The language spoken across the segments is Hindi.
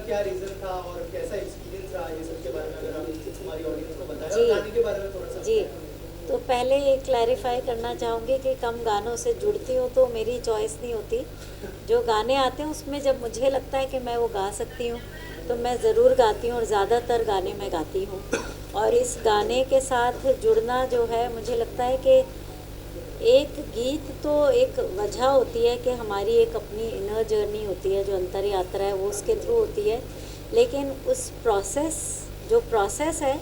क्या रीज़न था और कैसा एक्सपीरियंस रहा ये सब के बारे में अगर आप हमारी ऑडियंस को बताएं, जी और गाने के बारे में थोड़ा सा जी। बताएं। तो पहले ये क्लैरिफाई करना चाहूँगी कि कम गानों से जुड़ती हूँ तो मेरी चॉइस नहीं होती। जो गाने आते हैं उसमें जब मुझे लगता है कि मैं वो गा सकती हूँ तो मैं ज़रूर गाती हूँ, और ज़्यादातर गाने मैं गाती हूँ। और इस गाने के साथ जुड़ना जो है, मुझे लगता है कि एक गीत तो एक वजह होती है कि हमारी एक अपनी इनर जर्नी होती है, जो अंतर यात्रा है वो उसके थ्रू होती है। लेकिन उस जो प्रोसेस है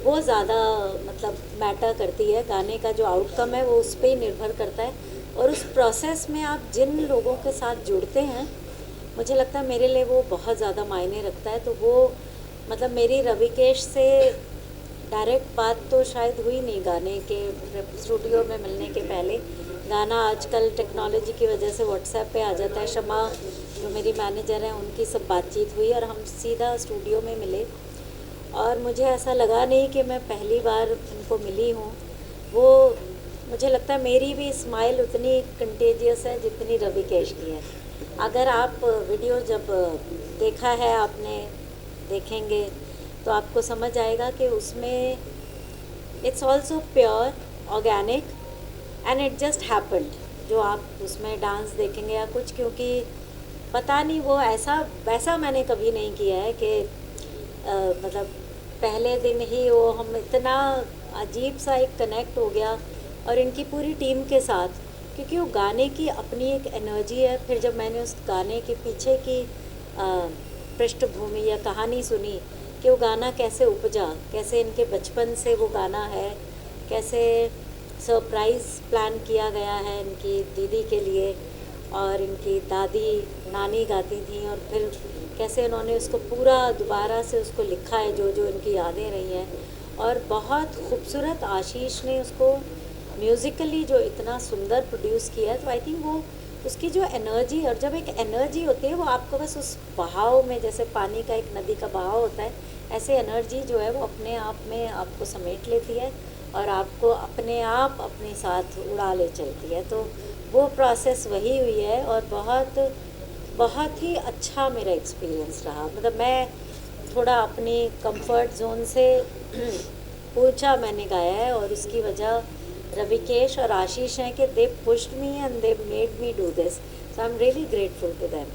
वो ज़्यादा मतलब मैटर करती है। गाने का जो आउटकम है वो उस पर ही निर्भर करता है। और उस प्रोसेस में आप जिन लोगों के साथ जुड़ते हैं, मुझे लगता है मेरे लिए वो बहुत ज़्यादा मायने रखता है। तो वो मतलब मेरी रविकेश से डायरेक्ट बात तो शायद हुई नहीं गाने के स्टूडियो में मिलने के पहले। गाना आजकल टेक्नोलॉजी की वजह से व्हाट्सएप पे आ जाता है। शमा जो मेरी मैनेजर हैं उनकी सब बातचीत हुई और हम सीधा स्टूडियो में मिले। और मुझे ऐसा लगा नहीं कि मैं पहली बार उनको मिली हूँ। वो मुझे लगता है मेरी भी स्माइल उतनी कंटेजियस है जितनी रविकेश की है। अगर आप वीडियो जब देखा है आपने, देखेंगे तो आपको समझ आएगा कि उसमें it's also pure organic and it just happened. जो आप उसमें डांस देखेंगे या कुछ, क्योंकि पता नहीं वो ऐसा वैसा मैंने कभी नहीं किया है कि मतलब पहले दिन ही वो हम इतना अजीब सा एक कनेक्ट हो गया। और इनकी पूरी टीम के साथ, क्योंकि वो गाने की अपनी एक एनर्जी है। फिर जब मैंने उस गाने के पीछे की पृष्ठभूमि या कहानी सुनी कि वो गाना कैसे उपजा, कैसे इनके बचपन से वो गाना है, कैसे सरप्राइज़ प्लान किया गया है इनकी दीदी के लिए, और इनकी दादी नानी गाती थी, और फिर कैसे उन्होंने उसको पूरा दोबारा से उसको लिखा है जो जो इनकी यादें रही हैं। और बहुत खूबसूरत आशीष ने उसको म्यूज़िकली जो इतना सुंदर प्रोड्यूस किया है। तो आई थिंक वो उसकी जो एनर्जी, और जब एक एनर्जी होती है वो आपको बस उस बहाव में, जैसे पानी का एक नदी का बहाव होता है, ऐसे एनर्जी जो है वो अपने आप में आपको समेट लेती है और आपको अपने आप अपने साथ उड़ा ले चलती है। तो वो प्रोसेस वही हुई है। और बहुत बहुत ही अच्छा मेरा एक्सपीरियंस रहा। मतलब मैं थोड़ा अपनी कंफर्ट जोन से ऊंचा मैंने गाया है, और उसकी वजह रविकेश और आशीष हैं कि they pushed me and they made me do this. So I am really grateful to them.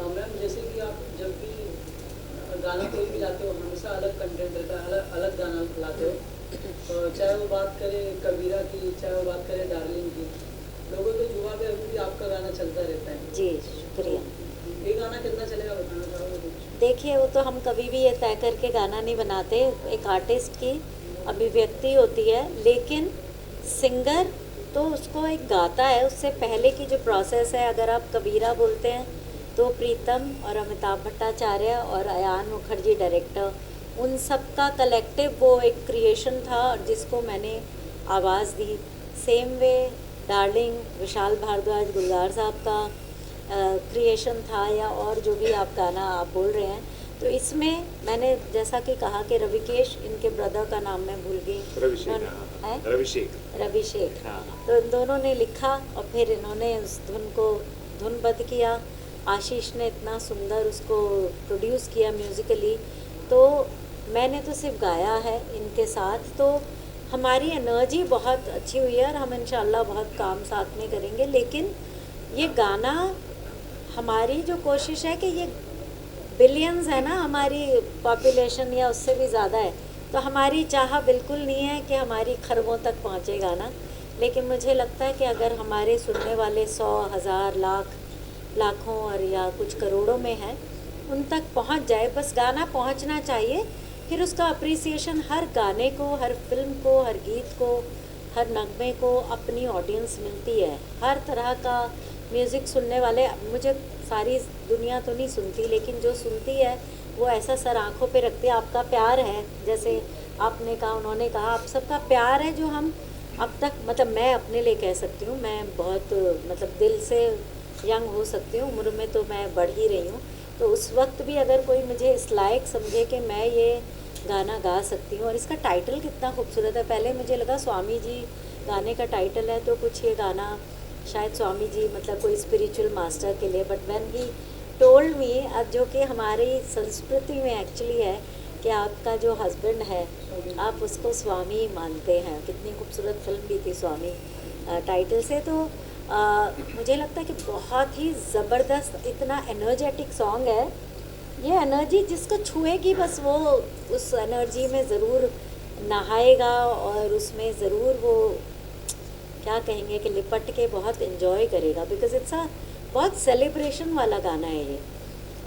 Ma'am, जैसे कि आप जब भी गाना कोई भी लाते हो हमेशा अलग कंटेंट रहता है, अलग अलग गाना लाते हो। चाहे वो बात करे कबीरा की, चाहे वो बात करे डार्लिंग की, लोगों के जुआ पे अभी भी आपका गाना चलता रहता है। जी शुक्रिया। ये गाना कितना चलेगा बताना चाहोगे कुछ? देखिए, वो तो हम कभी भी ये तय करके गाना नहीं बनाते। एक आर्टिस्ट की अभिव्यक्ति होती है, लेकिन सिंगर तो उसको एक गाता है। उससे पहले की जो प्रोसेस है, अगर आप कबीरा बोलते हैं तो प्रीतम और अमिताभ भट्टाचार्य और अयान मुखर्जी डायरेक्टर, उन सब का कलेक्टिव वो एक क्रिएशन था और जिसको मैंने आवाज़ दी। Same way darling Vishal Bhardwaj गुलजार साहब का क्रिएशन था, या और जो भी आप गाना आप बोल रहे हैं। तो इसमें मैंने जैसा कि कहा कि रविकेश, इनके ब्रदर का नाम मैं भूल गई, रविशेख। तो इन दोनों ने लिखा और फिर इन्होंने उस धुन को धुनबद्ध किया। आशीष ने इतना सुंदर उसको प्रोड्यूस किया म्यूज़िकली। तो मैंने तो सिर्फ गाया है इनके साथ। तो हमारी एनर्जी बहुत अच्छी हुई है और हम इंशाल्लाह बहुत काम साथ में करेंगे। लेकिन ये गाना, हमारी जो कोशिश है कि ये बिलियंस है ना हमारी पॉपुलेशन, या उससे भी ज़्यादा है। तो हमारी चाह बिल्कुल नहीं है कि हमारी खरबों तक पहुँचे गाना। लेकिन मुझे लगता है कि अगर हमारे सुनने वाले 100, 1000, लाखों और या कुछ करोड़ों में हैं, उन तक पहुंच जाए, बस गाना पहुंचना चाहिए। फिर उसका अप्रिसिएशन हर गाने को, हर फिल्म को, हर गीत को, हर नगमे को अपनी ऑडियंस मिलती है। हर तरह का म्यूज़िक सुनने वाले, मुझे सारी दुनिया तो नहीं सुनती, लेकिन जो सुनती है वो ऐसा सर आँखों पे रखती है। आपका प्यार है, जैसे आपने कहा, उन्होंने कहा, आप सबका प्यार है जो हम अब तक, मतलब मैं अपने लिए कह सकती हूँ, मैं बहुत मतलब दिल से यंग हो सकती हूँ, उम्र में तो मैं बढ़ ही रही हूँ। तो उस वक्त भी अगर कोई मुझे इस लायक समझे कि मैं ये गाना गा सकती हूँ, और इसका टाइटल कितना खूबसूरत है। पहले मुझे लगा स्वामी जी गाने का टाइटल है, तो कुछ ये गाना शायद स्वामी जी मतलब कोई स्पिरिचुअल मास्टर के लिए, but when he told me, अब जो कि हमारी संस्कृति में एक्चुअली है कि आपका जो हस्बैंड है आप उसको स्वामी मानते हैं। कितनी खूबसूरत फिल्म भी थी स्वामी टाइटल से। तो मुझे लगता है कि बहुत ही ज़बरदस्त, इतना एनर्जेटिक सॉन्ग है। ये एनर्जी जिसको छुएगी बस वो उस एनर्जी में ज़रूर नहाएगा और उसमें ज़रूर वो क्या कहेंगे कि लिपट के बहुत इन्जॉय करेगा, बिकॉज इट्स अ बहुत सेलिब्रेशन वाला गाना है ये।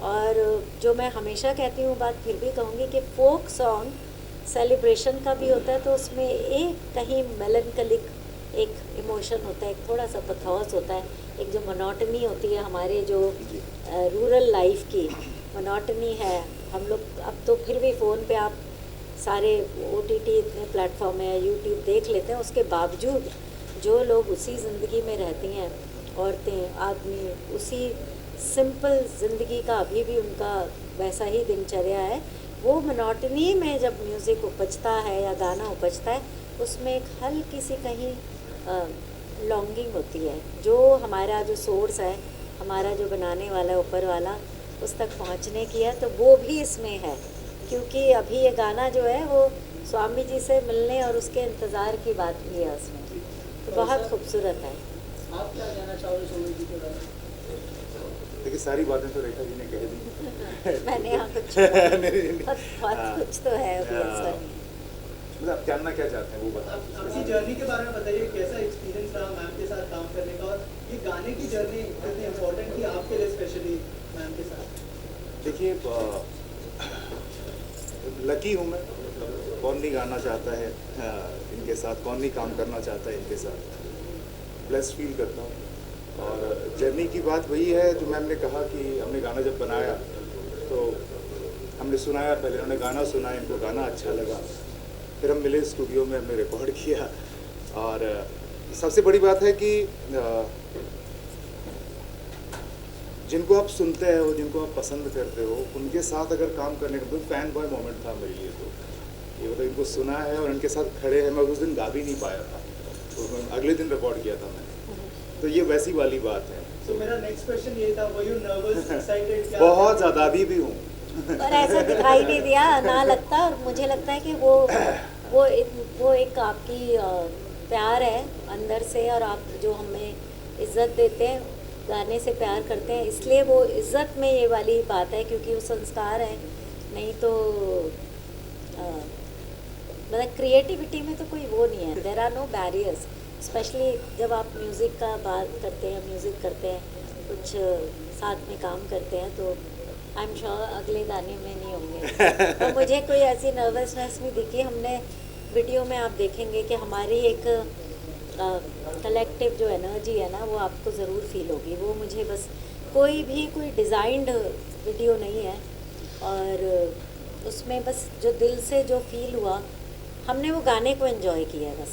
और जो मैं हमेशा कहती हूँ बात फिर भी कहूँगी कि फोक सॉन्ग सेलिब्रेशन का भी होता है, तो उसमें एक कहीं मेलनकलिक एक इमोशन होता है, एक थोड़ा सा पथौस होता है, एक जो मोनोटनी होती है हमारे जो रूरल लाइफ की मोनोटनी है। हम लोग अब तो फिर भी फ़ोन पे आप सारे OTT इतने प्लेटफॉर्म है, यूट्यूब देख लेते हैं, उसके बावजूद जो लोग उसी ज़िंदगी में रहती हैं, औरतें आदमी उसी सिंपल ज़िंदगी का अभी भी उनका वैसा ही दिनचर्या है, वो मोनोटनी में जब म्यूज़िक उपजता है या गाना उपजता है उसमें एक हल्की सी कहीं लॉन्गिंग होती है, जो हमारा जो सोर्स है, हमारा जो बनाने वाला है ऊपर वाला, उस तक पहुंचने की है। तो वो भी इसमें है, क्योंकि अभी ये गाना जो है वो स्वामी जी से मिलने और उसके इंतज़ार की बात भी है उसमें। तो बहुत खूबसूरत है। आप क्या कहना चाहोगे सोनू जी के बारे में? देखिए सारी बातें तो रेखा जी ने कह दी। मैंने यहाँ कुछ नहीं। बहुत हाँ। कुछ तो है अभी हाँ। ऐसा। मतलब आप जानना क्या चाहते हैं वो आप बताओ। अपनी जर्नी के बारे में बताइए, कैसा एक्सपीरियंस रहा मैम के साथ काम करने का, और ये गाने की जर्नी कितनी इम्पोर्टेंट थी आपके लिए स्पेशली मैम के साथ? देखिए लकी हूँ मैं, मतलब कौन नहीं गाना चाहता है इनके साथ, कौन नहीं काम करना चाहता है इनके साथ। ब्लेस्ड फील करता हूँ। और जर्नी की बात वही है जो मैम ने कहा कि हमने गाना जब बनाया तो हमने सुनाया, पहले उन्होंने गाना सुना, इनको गाना अच्छा लगा, फिर हम मिले स्टूडियो में, हमने रिकॉर्ड किया। और सबसे बड़ी बात है कि जिनको आप सुनते हो, जिनको आप पसंद करते हो, उनके साथ अगर काम करने का तो फैन बॉय मोमेंट था मेरे लिए। तो ये मतलब इनको सुना है और उनके साथ खड़े हैं। मैं उस दिन गा भी नहीं पाया था, तो अगले दिन रिकॉर्ड किया था मैंने। तो ये वैसी वाली बात है। तो मेरा नेक्स्ट क्वेश्चन ये था, वर यू नर्वस, एक्साइटेड? क्या बहुत ज़्यादा, अभी भी हूँ। पर ऐसा दिखाई नहीं दिया ना लगता। और मुझे लगता है कि वो एक आपकी प्यार है अंदर से, और आप जो हमें इज़्ज़त देते हैं, गाने से प्यार करते हैं, इसलिए वो इज़्ज़त में ये वाली बात है, क्योंकि वो संस्कार है। नहीं तो मतलब क्रिएटिविटी में तो कोई वो नहीं है, there are no barriers. Specially जब आप म्यूज़िक का बात करते हैं, म्यूज़िक करते हैं, कुछ साथ में काम करते हैं, तो आई एम श्योर अगले गाने में नहीं होंगे। तो मुझे कोई ऐसी नर्वसनेस नहीं दिखी। हमने वीडियो में आप देखेंगे कि हमारी एक कलेक्टिव जो एनर्जी है ना, वो आपको ज़रूर फील होगी। वो मुझे बस कोई डिज़ाइंड वीडियो नहीं है, और उसमें बस जो दिल से जो फील हुआ, हमने वो गाने को एंजॉय किया बस।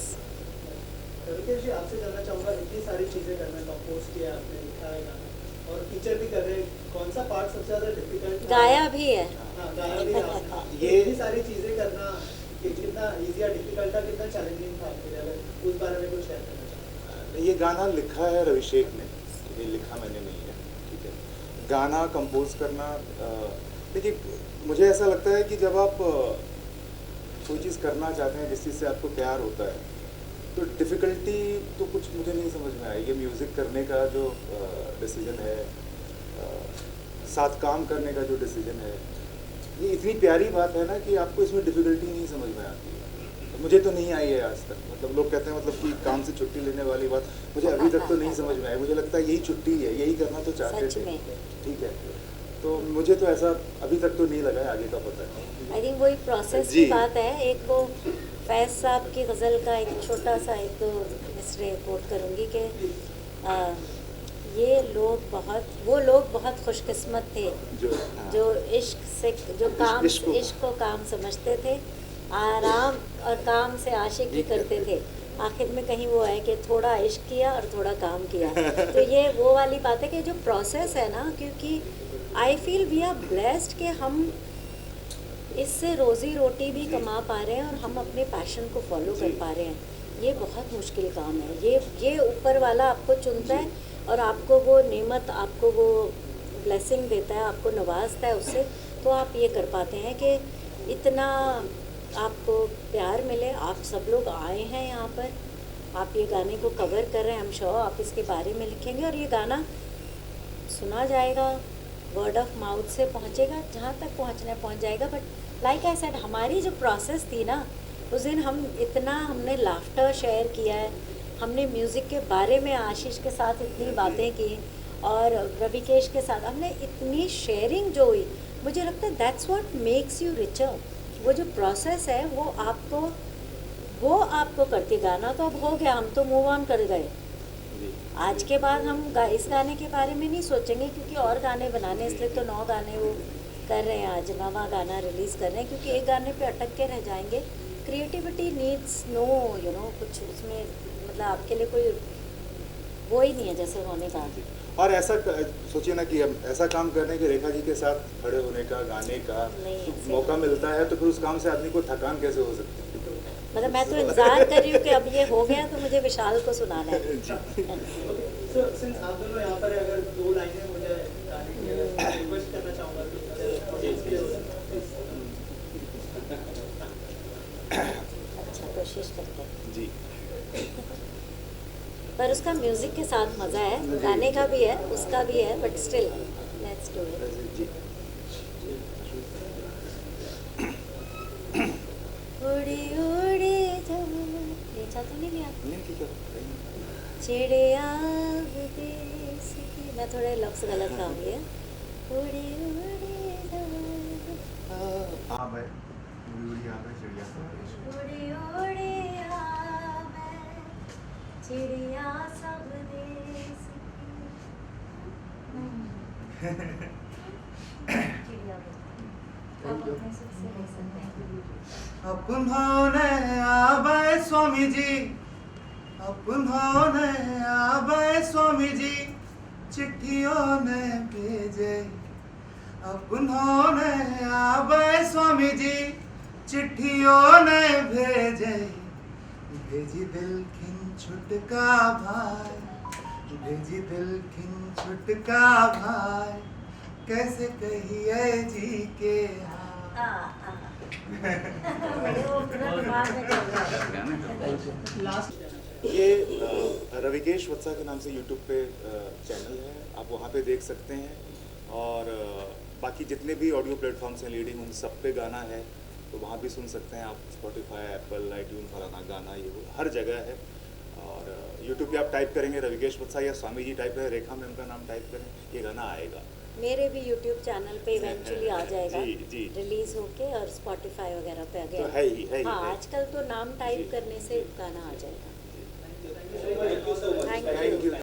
रविकेश जी, आपसे जानना चाहूँगा, इतनी सारी चीज़ें करना, कंपोज किया आपने, लिखा है गाना और फीचर भी कर रहे हैं, कौन सा पार्ट सबसे ज़्यादा डिफिकल्ट? गाया भी है। हाँ, गाया भी है आपने। ये इतनी सारी चीज़ें करना कितना ईजी या डिफिकल्ट था, कितना चैलेंजिंग था आपके लिए, अगर उस बारे में कुछ शेयर करना चाहें? ये गाना लिखा है रविशेख ने, ये लिखा मैंने नहीं है, ठीक है। गाना कंपोज करना, देखिए मुझे ऐसा लगता है कि जब आप कोई चीज़ करना चाहते हैं, जिस चीज़ से आपको प्यार होता है, तो डिफ़िकल्टी तो कुछ मुझे नहीं समझ में आई। ये म्यूज़िक करने का जो डिसीजन है, साथ काम करने का जो डिसीजन है, ये इतनी प्यारी बात है ना कि आपको इसमें डिफ़िकल्टी नहीं समझ में आती है। मुझे तो नहीं आई है आज तक। मतलब लोग कहते हैं मतलब कि काम से छुट्टी लेने वाली बात, मुझे अभी तक तो नहीं समझ में आई। मुझे लगता है यही छुट्टी है, यही करना तो चाहते सच थे, में। ठीक है। तो मुझे तो ऐसा अभी तक तो नहीं लगा है, आगे का पता है। आई थिंक वही प्रोसेस की जी। बात है। एक वो फैज़ साहब की गज़ल का एक छोटा सा एक दो मिसरे कोट करूँगी कि वो लोग बहुत खुशकिस्मत थे जो इश्क से जो काम इश्क को काम समझते थे, आराम और काम से आशिकी करते थे। आखिर में कहीं वो है कि थोड़ा इश्क किया और थोड़ा काम किया। तो ये वो वाली बात है कि जो प्रोसेस है ना, क्योंकि I feel we are blessed कि हम इससे रोज़ी रोटी भी कमा पा रहे हैं और हम अपने पैशन को फॉलो कर पा रहे हैं। ये बहुत मुश्किल काम है। ये ऊपर वाला आपको चुनता है और आपको वो नेमत, आपको वो ब्लेसिंग देता है, आपको नवाजता है उससे, तो आप ये कर पाते हैं कि इतना आपको प्यार मिले। आप सब लोग आए हैं यहाँ पर, आप ये गाने को कवर कर रहे हैं, आई एम श्योर आप इसके बारे में लिखेंगे और ये गाना सुना जाएगा, वर्ड ऑफ माउथ से पहुँचेगा, जहाँ तक पहुँचना है पहुँच जाएगा। बट लाइक आई सेड, हमारी जो प्रोसेस थी ना उस दिन, हमने लाफ्टर शेयर किया है, हमने म्यूज़िक के बारे में आशीष के साथ इतनी बातें की और रविकेश के साथ हमने इतनी शेयरिंग जो हुई, मुझे लगता है that's what makes you richer. वो जो प्रोसेस है वो आपको करती। गाना तो अब हो गया, हम तो मूव ऑन कर गए। आज के बाद हम इस गाने के बारे में नहीं सोचेंगे, क्योंकि और गाने बनाने, इसलिए तो 9 गाने वो कर रहे हैं, आज 9वां गाना रिलीज़ कर रहे हैं, क्योंकि एक गाने पे अटक के रह जाएंगे। क्रिएटिविटी नीड्स नो कुछ उसमें मतलब आपके लिए कोई वो ही नहीं है जैसे होने का। और ऐसा सोचिए ना कि हम ऐसा काम करने के, रेखा जी के साथ खड़े होने का, गाने का नहीं, मौका मिलता है, तो फिर उस काम से आदमी को थकान कैसे हो सकती है? मतलब मैं तो इंतज़ार कर रही हूँ कि अब ये हो गया तो मुझे विशाल को सुनाना है। सो सिंस आप दोनों यहाँ पर हैं, अगर 2 लाइनें मुझे गाने की रिक्वेस्ट करना चाहूँगा कि अच्छा, कोशिश करते हैं जी। पर उसका म्यूज़िक के साथ मज़ा है, गाने का भी है, उसका भी है, but still let's do it. जी। उड़ी उड़ी जाओ, ये चाह तो नहीं लिया। नहीं, ठीक है। चिड़िया विदेश की, मैं थोड़े लफ्ज़ गलत गाऊंगी। उड़ी उड़ी जाओ, हाँ भाई, उड़ी आवे चिड़िया। उड़ी उड़ी आवे चिड़िया सब देश की। चिड़िया आप अपने सुख से ले सकते हैं। अपनोने आवे स्वामी जी, अपनोने आवे स्वामी जी, चिट्ठियों ने भेजे। अपनोने आवे स्वामी जी, चिट्ठियों ने भेजे। भेजी दिल खिन छुटका भाई, भेजी दिल खिन छुटका भाई, कैसे कहिए जी के हाँ। ये रविकेश वत्सा के नाम से यूट्यूब पे चैनल है, आप वहाँ पे देख सकते हैं। और बाकी जितने भी ऑडियो प्लेटफॉर्म्स हैं लीडिंग, उन सब पे गाना है, तो वहाँ भी सुन सकते हैं आप। स्पॉटिफाई, एप्पल, आईट्यून, फलाना गाना, ये वो हर जगह है। और यूट्यूब पे आप टाइप करेंगे रविकेश वत्सा या स्वामी जी टाइप है, रेखा मैम का नाम टाइप करें, ये गाना आएगा। मेरे भी यूट्यूब चैनल पे इवेंचुअली आ जाएगा, जी। रिलीज होके, और स्पॉटिफाई वगैरह पे आ तो गया। है ही, है ही, हाँ, है। आजकल तो नाम टाइप करने से गाना आ जाएगा। Thank you so much. Thank you.